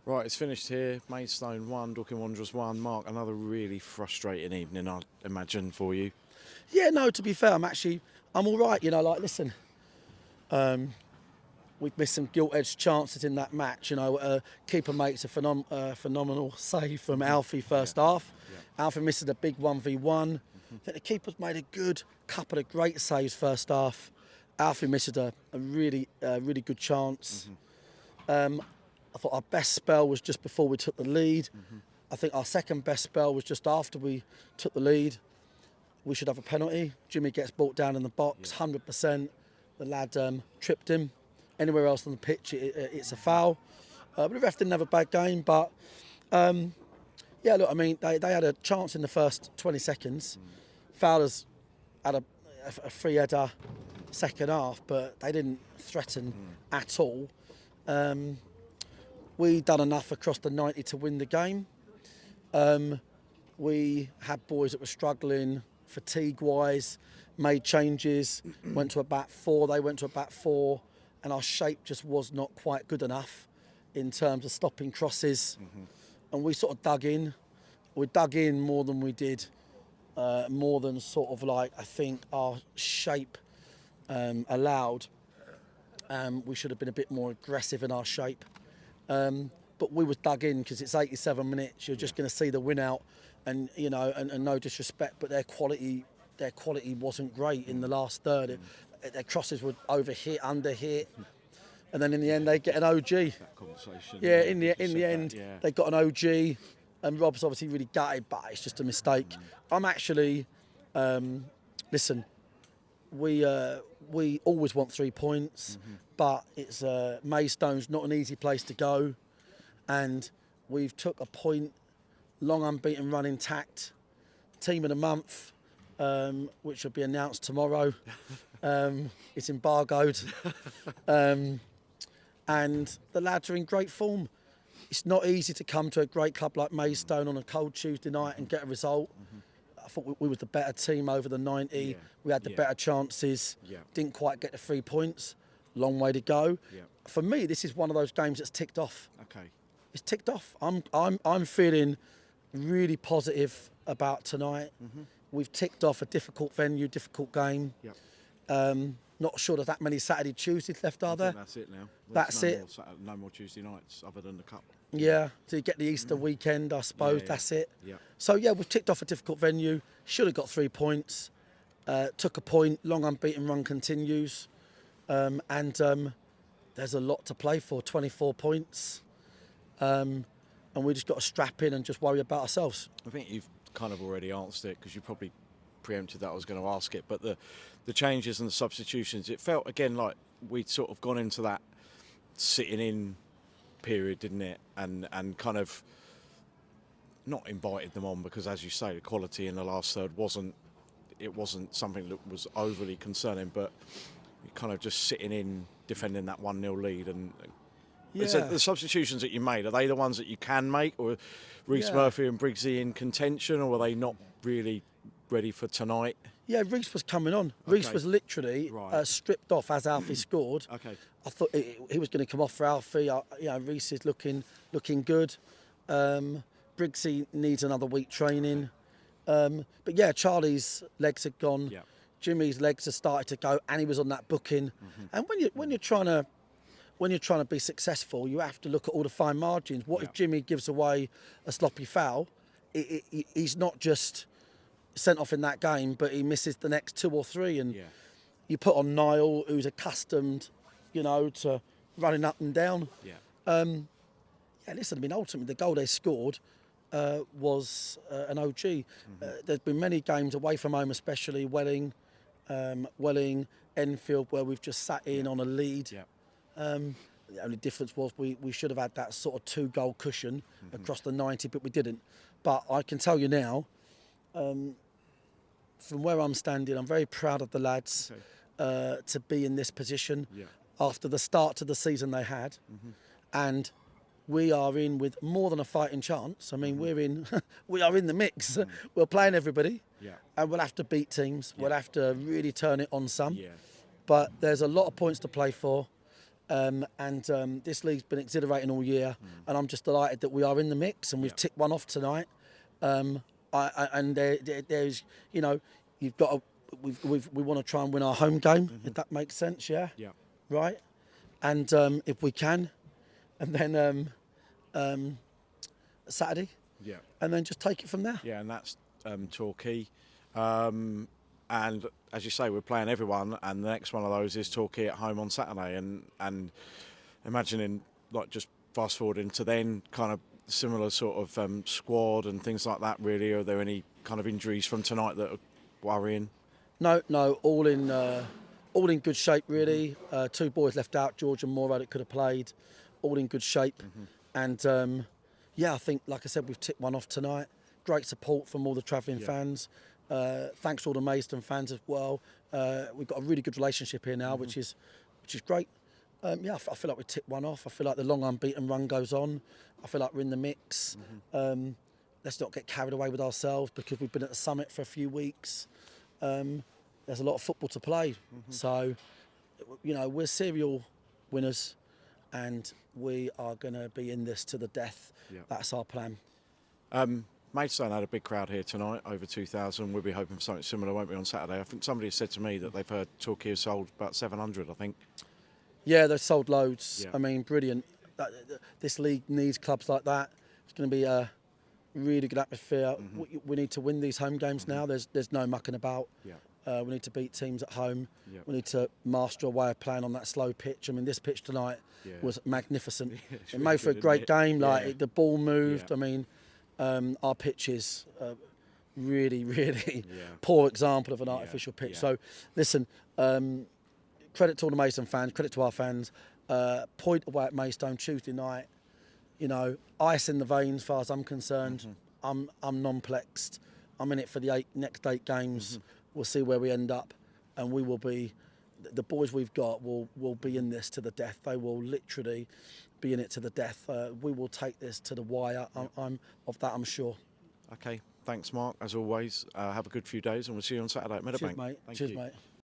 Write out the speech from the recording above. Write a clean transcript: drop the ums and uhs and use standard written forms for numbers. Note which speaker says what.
Speaker 1: Right, it's finished here. Maidstone 1, Dorking Wanderers 1. Mark, another really frustrating evening, I imagine, for you.
Speaker 2: Yeah, no, to be fair, I'm all right, listen, we've missed some gilt-edged chances in that match, keeper makes a phenomenal save from Alfie first half.
Speaker 1: Yeah.
Speaker 2: Alfie misses a big 1v1. I think the keeper's made a good couple of great saves first half. Alfie misses a really good chance. I thought our best spell was just before we took the lead. I think our second best spell was just after we took the lead. We should have a penalty. Jimmy gets brought down in the box, 100%. The lad tripped him. Anywhere else on the pitch, it's a foul. But the ref didn't have a bad game. But yeah, look, I mean, they had a chance in the first 20 seconds. Fowlers had a free header second half, but they didn't threaten at all. We done enough across the 90 to win the game. We had boys that were struggling fatigue-wise, made changes, went to a back four, they went to a back four, and our shape just was not quite good enough in terms of stopping crosses. And we sort of dug in. We dug in more than we did, more than sort of like I think our shape allowed. We should have been a bit more aggressive in our shape. But we was dug in because it's 87 minutes. You're just going to see the win out, and and no disrespect, but their quality wasn't great in the last third. Their crosses were overhit, underhit, and then in the end they get an OG.
Speaker 1: That conversation.
Speaker 2: Yeah, in the end
Speaker 1: yeah.
Speaker 2: they got an OG, and Rob's obviously really gutted, but it's just a mistake. I'm actually, listen, we always want 3 points, but it's Maidstone's not an easy place to go, and we've took a point, long unbeaten run intact, team of the month, which will be announced tomorrow. It's embargoed, and the lads are in great form. It's not easy to come to a great club like Maidstone on a cold Tuesday night and get a result. I thought we was the better team over the 90.
Speaker 1: Yeah.
Speaker 2: We had the better chances.
Speaker 1: Yeah.
Speaker 2: Didn't quite get the 3 points. Long way to go.
Speaker 1: Yeah.
Speaker 2: For me, this is one of those games that's ticked off.
Speaker 1: Okay.
Speaker 2: It's ticked off. I'm feeling really positive about tonight. We've ticked off a difficult venue, difficult game.
Speaker 1: Yeah.
Speaker 2: Not sure there's that many Saturday, Tuesdays left, are there?
Speaker 1: That's it now.
Speaker 2: That's it.
Speaker 1: No more Tuesday nights other than the cup.
Speaker 2: Yeah, so you get the Easter weekend, I suppose.
Speaker 1: Yeah.
Speaker 2: That's it.
Speaker 1: Yeah.
Speaker 2: So yeah, we've ticked off a difficult venue. Should have got 3 points. Took a point. Long unbeaten run continues, and there's a lot to play for. 24 points, and we just got to strap in and just worry about ourselves.
Speaker 1: I think you've kind of already answered it because you probably preempted that I was going to ask it. But the changes and the substitutions, it felt again like we'd sort of gone into that sitting in period, didn't it? And kind of not invited them on because, as you say, the quality in the last third wasn't something that was overly concerning. But you're kind of just sitting in, defending that 1-0 lead. And so the substitutions that you made, are they the ones that you can make, or Reece Murphy and Briggsy in contention, or were they not really ready for tonight?
Speaker 2: Yeah, Reece was coming on.
Speaker 1: Okay.
Speaker 2: Reece was literally stripped off as Alfie scored.
Speaker 1: Okay.
Speaker 2: I thought he was going to come off for Alfie. Reece is looking good. Briggsy needs another week training. But yeah, Charlie's legs had gone.
Speaker 1: Yeah.
Speaker 2: Jimmy's legs have started to go, and he was on that booking. And when you're trying to be successful, you have to look at all the fine margins. What if Jimmy gives away a sloppy foul? He's not just sent off in that game, but he misses the next 2 or 3. And you put on Niall, who's accustomed, to running up and down.
Speaker 1: Yeah.
Speaker 2: Listen, I mean, ultimately, the goal they scored was an OG. There's been many games away from home, especially Welling, Enfield, where we've just sat in on a lead.
Speaker 1: Yeah.
Speaker 2: The only difference was we should have had that sort of 2-goal cushion across the 90, but we didn't. But I can tell you now, from where I'm standing, I'm very proud of the lads to be in this position after the start to the season they had. And we are in with more than a fighting chance. I mean, we are in the mix. We're playing everybody, and we'll have to beat teams. We'll have to really turn it on some.
Speaker 1: Yeah.
Speaker 2: But there's a lot of points to play for. This league's been exhilarating all year, and I'm just delighted that we are in the mix and we've ticked one off tonight. There's, you know, you've got we want to try and win our home game, if that makes sense, yeah?
Speaker 1: Yeah.
Speaker 2: Right? And if we can, and then Saturday,
Speaker 1: Yeah.
Speaker 2: and then just take it from there.
Speaker 1: Yeah, and that's Torquay. And as you say, we're playing everyone, and the next one of those is Torquay at home on Saturday. And imagining, like, just fast forwarding to then, kind of similar sort of squad and things like that. Really, are there any kind of injuries from tonight that are worrying?
Speaker 2: No, all in good shape really. 2 boys left out, George and Morad, that could have played. All in good shape, and I think, like I said, we've ticked one off tonight. Great support from all the travelling fans. Thanks to all the Maidstone fans as well. We've got a really good relationship here now, which is great. I feel like we ticked one off. I feel like the long unbeaten run goes on. I feel like we're in the mix. Let's not get carried away with ourselves because we've been at the summit for a few weeks. There's a lot of football to play. So, you know, we're serial winners and we are going to be in this to the death.
Speaker 1: Yeah.
Speaker 2: That's our plan.
Speaker 1: Maidstone had a big crowd here tonight, over 2,000. We'll be hoping for something similar, won't we, on Saturday? I think somebody said to me that they've heard Torquay has sold about 700, I think.
Speaker 2: Yeah, they've sold loads.
Speaker 1: Yeah.
Speaker 2: I mean, brilliant. This league needs clubs like that. It's going to be a really good atmosphere. We need to win these home games now. There's no mucking about.
Speaker 1: Yeah.
Speaker 2: We need to beat teams at home.
Speaker 1: Yeah.
Speaker 2: We need to master a way of playing on that slow pitch. I mean, this pitch tonight was magnificent.
Speaker 1: It's
Speaker 2: It
Speaker 1: really
Speaker 2: made for a
Speaker 1: good,
Speaker 2: great
Speaker 1: isn't it?
Speaker 2: game. Like
Speaker 1: Yeah.
Speaker 2: the ball moved.
Speaker 1: Yeah.
Speaker 2: I mean, our pitch is really, really
Speaker 1: Yeah.
Speaker 2: poor example of an artificial pitch.
Speaker 1: Yeah.
Speaker 2: So, listen, credit to all the Maidstone fans, credit to our fans. Point away at Maidstone Tuesday night. You know, ice in the veins, as far as I'm concerned. I'm nonplexed. I'm in it for the next 8 games. We'll see where we end up, and we will be. The boys we've got will be in this to the death. They will literally be in it to the death. We will take this to the wire. I'm sure.
Speaker 1: Okay, thanks, Mark, as always. Have a good few days, and we'll see you on Saturday at Meadowbank.
Speaker 2: Cheers, mate.
Speaker 1: Thank
Speaker 2: Cheers,
Speaker 1: you.
Speaker 2: mate.